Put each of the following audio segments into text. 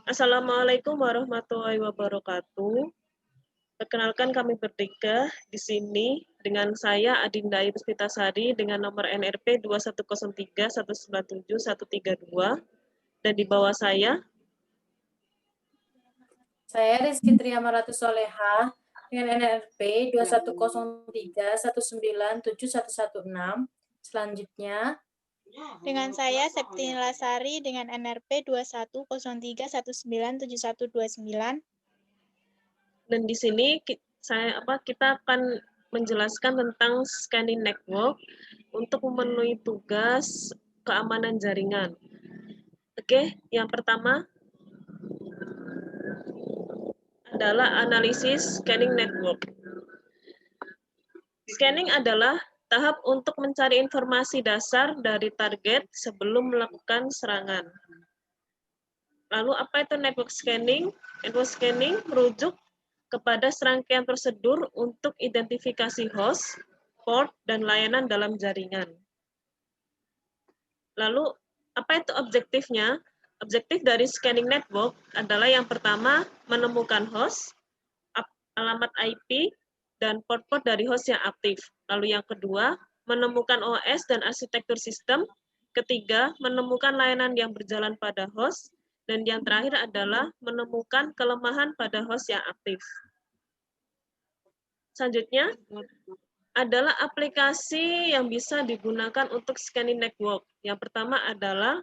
Assalamualaikum warahmatullahi wabarakatuh. Perkenalkan kami bertiga di sini dengan saya Adinda Ayu Puspitasari dengan nomor NRP 2103197132 dan di bawah saya Rizky Triamaratu Soleha dengan NRP 2103197116. Selanjutnya dengan saya Septinila Sari dengan NRP 2103197129. dan di sini kita akan menjelaskan tentang scanning network untuk memenuhi tugas keamanan jaringan. Oke, yang pertama adalah analisis scanning network. Scanning adalah tahap untuk mencari informasi dasar dari target sebelum melakukan serangan. Lalu apa itu network scanning? Network scanning merujuk kepada serangkaian prosedur untuk identifikasi host, port, dan layanan dalam jaringan. Lalu apa itu objektifnya? Objektif dari scanning network adalah yang pertama menemukan host, alamat IP, dan port-port dari host yang aktif. Lalu yang kedua, menemukan OS dan arsitektur sistem. Ketiga, menemukan layanan yang berjalan pada host. Dan yang terakhir adalah menemukan kelemahan pada host yang aktif. Selanjutnya, adalah aplikasi yang bisa digunakan untuk scanning network. Yang pertama adalah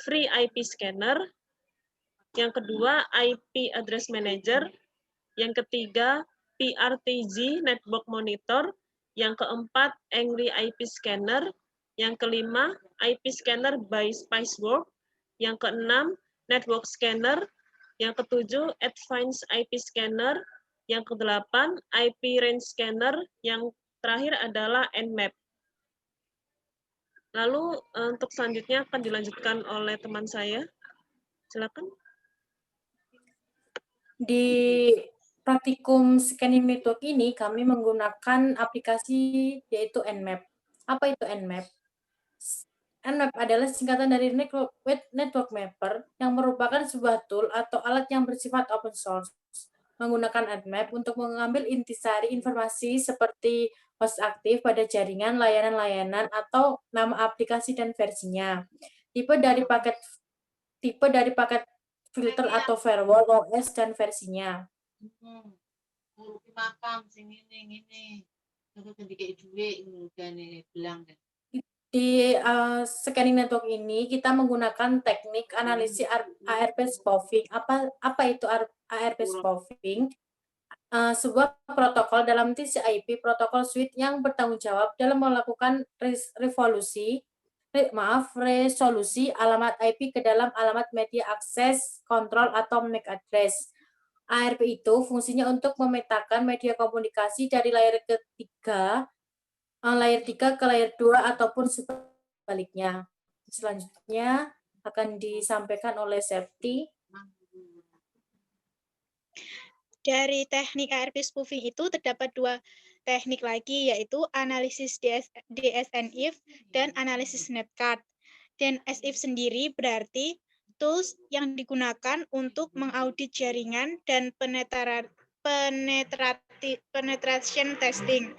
Free IP Scanner. Yang kedua, IP Address Manager. Yang ketiga, PRTG Network Monitor, yang keempat Angry IP Scanner, yang kelima IP Scanner by Spiceworks, yang keenam Network Scanner, yang ketujuh Advanced IP Scanner, yang kedelapan IP Range Scanner, yang terakhir adalah Nmap. Lalu untuk selanjutnya akan dilanjutkan oleh teman saya. Silakan. di praktikum scanning network ini kami menggunakan aplikasi yaitu Nmap. Apa itu Nmap? Nmap adalah singkatan dari Network Mapper yang merupakan sebuah tool atau alat yang bersifat open source. Menggunakan Nmap untuk mengambil intisari informasi seperti host aktif pada jaringan, layanan-layanan, atau nama aplikasi dan versinya. Tipe dari paket filter atau firewall, OS, dan versinya. Di scanning network ini kita menggunakan teknik analisis ARP spoofing. Apa itu ARP spoofing? Sebuah protokol dalam TCP/IP protokol suite yang bertanggung jawab dalam melakukan resolusi alamat IP ke dalam alamat media akses kontrol atau MAC address. ARP itu fungsinya untuk memetakan media komunikasi dari layar 3 ke layar 2 ataupun sebaliknya. Selanjutnya akan disampaikan oleh Septi. Dari teknik ARP spoofing itu terdapat dua teknik lagi, yaitu analisis DSNIF dan analisis netcard. Dan SIF sendiri berarti tools yang digunakan untuk mengaudit jaringan dan penetration testing.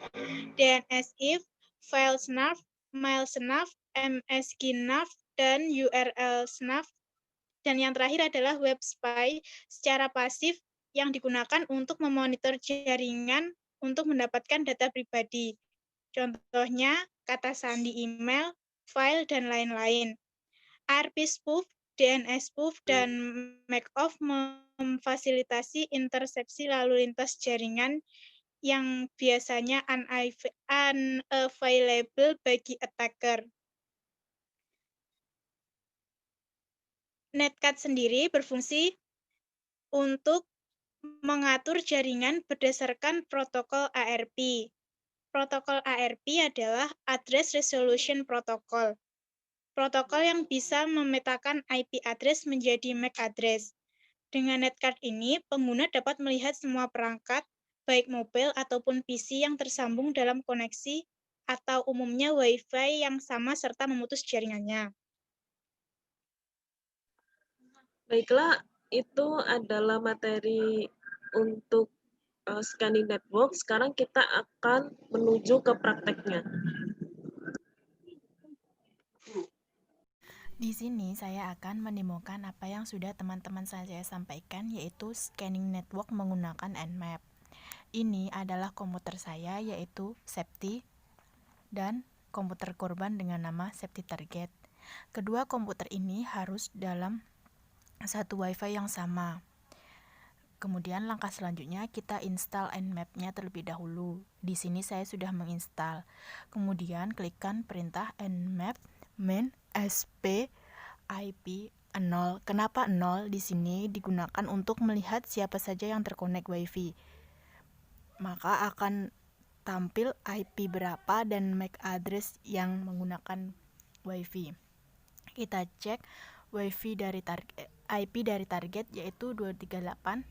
Dan SIF, file snuff, mail snuff, MSG snuff, dan URL snuff. Dan yang terakhir adalah web spy secara pasif yang digunakan untuk memonitor jaringan untuk mendapatkan data pribadi. Contohnya, kata sandi email, file, dan lain-lain. ARP spoof, DNS spoof, dan MAC-off memfasilitasi intersepsi lalu lintas jaringan yang biasanya unavailable bagi attacker. Netcard sendiri berfungsi untuk mengatur jaringan berdasarkan protokol ARP. Protokol ARP adalah Address Resolution Protocol. Protokol yang bisa memetakan IP address menjadi MAC address. Dengan netcard ini, pengguna dapat melihat semua perangkat, baik mobile ataupun PC yang tersambung dalam koneksi atau umumnya Wi-Fi yang sama serta memutus jaringannya. Baiklah, itu adalah materi untuk scanning network. Sekarang kita akan menuju ke prakteknya. Di sini saya akan menemukan apa yang sudah teman-teman saya sampaikan, yaitu scanning network menggunakan Nmap. Ini adalah komputer saya, yaitu Safety, dan komputer korban dengan nama Safety Target. Kedua komputer ini harus dalam satu WiFi yang sama. Kemudian langkah selanjutnya kita install Nmap-nya terlebih dahulu. Di sini saya sudah menginstal. Kemudian klikkan perintah Nmap main sp IP 0. Kenapa 0? Di sini digunakan untuk melihat siapa saja yang terkonek WiFi. Maka akan tampil IP berapa dan MAC address yang menggunakan WiFi. Kita cek WiFi dari IP dari target yaitu 238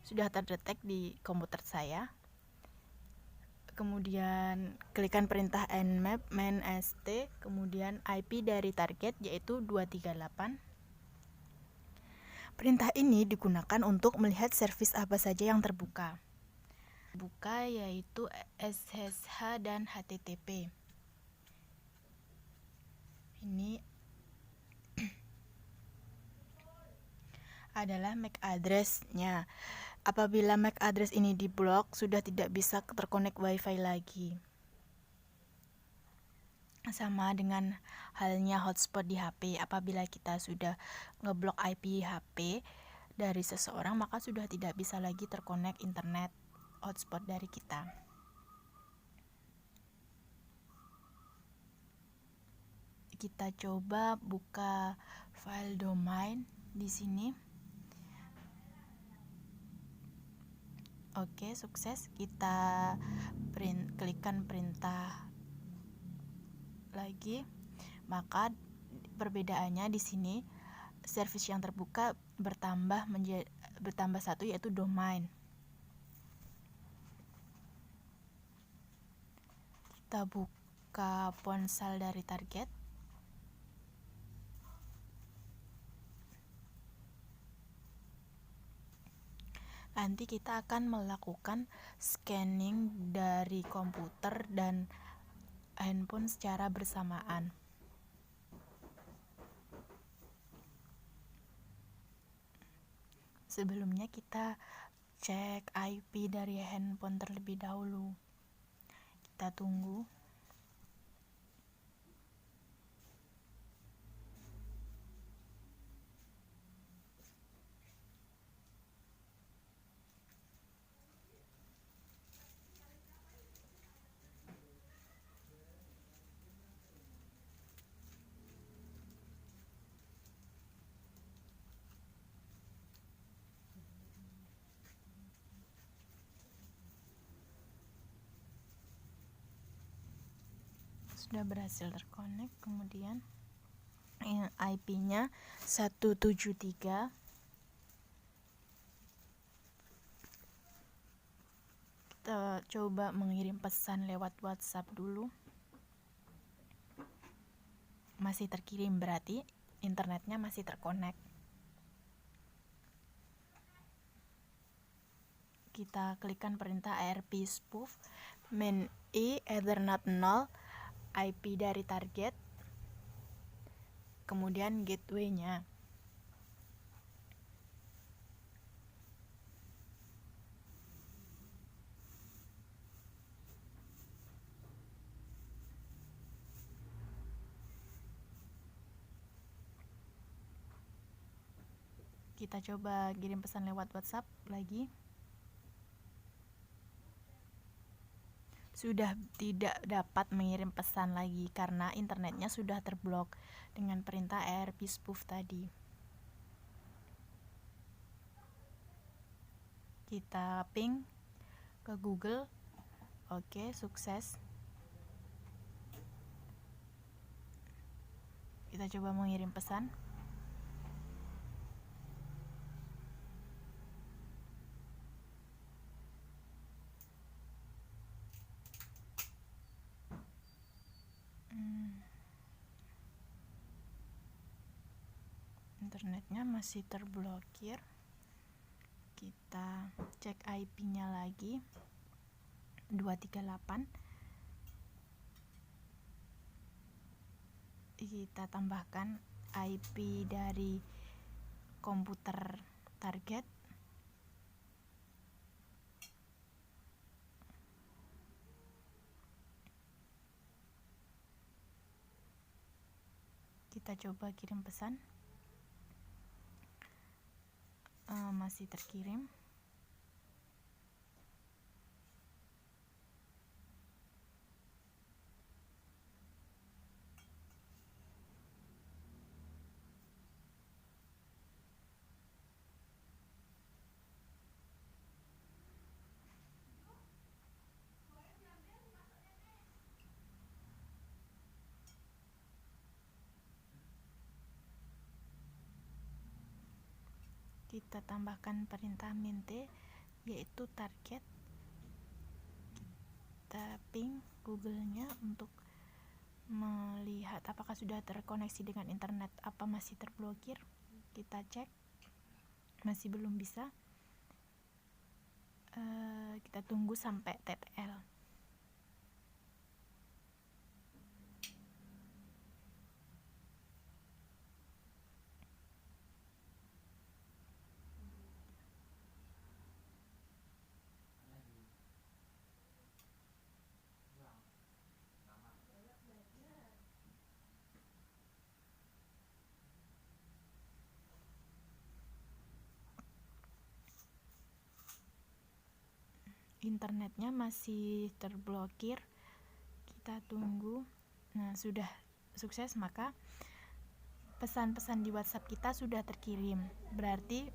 sudah terdetek di komputer saya. Kemudian klikkan perintah nmap main st, kemudian IP dari target yaitu 238. Perintah ini digunakan untuk melihat servis apa saja yang terbuka. Buka yaitu SSH dan HTTP. Ini adalah MAC address-nya. Apabila MAC address ini diblok, sudah tidak bisa terkonek WiFi lagi. Sama dengan halnya hotspot di HP. Apabila kita sudah ngeblok IP HP dari seseorang, maka sudah tidak bisa lagi terkonek internet hotspot dari kita. Kita coba buka file domain di sini. Oke, sukses. Kita klikkan perintah lagi. Maka perbedaannya di sini servis yang terbuka bertambah satu, yaitu domain. Kita buka ponsel dari target. Nanti kita akan melakukan scanning dari komputer dan handphone secara bersamaan. Sebelumnya kita cek IP dari handphone terlebih dahulu. Kita tunggu. Sudah berhasil terkonek. Kemudian IP-nya 173. Kita coba mengirim pesan lewat WhatsApp dulu. Masih terkirim, berarti internetnya masih terkonek. Kita klikkan perintah ARP spoof main Ethernet 0 IP dari target, kemudian gateway-nya. Kita coba kirim pesan lewat WhatsApp lagi. Sudah tidak dapat mengirim pesan lagi karena internetnya sudah terblok dengan perintah ARP spoof tadi. Kita ping ke Google. Oke, sukses. Kita coba mengirim pesan. Bentar internetnya masih terblokir. Kita cek IP-nya lagi, 238. Kita tambahkan IP dari komputer target. Kita coba kirim pesan. Masih terkirim. Kita tambahkan perintah mint, yaitu target. Kita ping Google-nya untuk melihat apakah sudah terkoneksi dengan internet, apa masih terblokir. Kita cek, masih belum bisa. Kita tunggu sampai TTL. Internetnya masih terblokir. Kita tunggu. Nah, sudah sukses, maka pesan-pesan di WhatsApp kita sudah terkirim. Berarti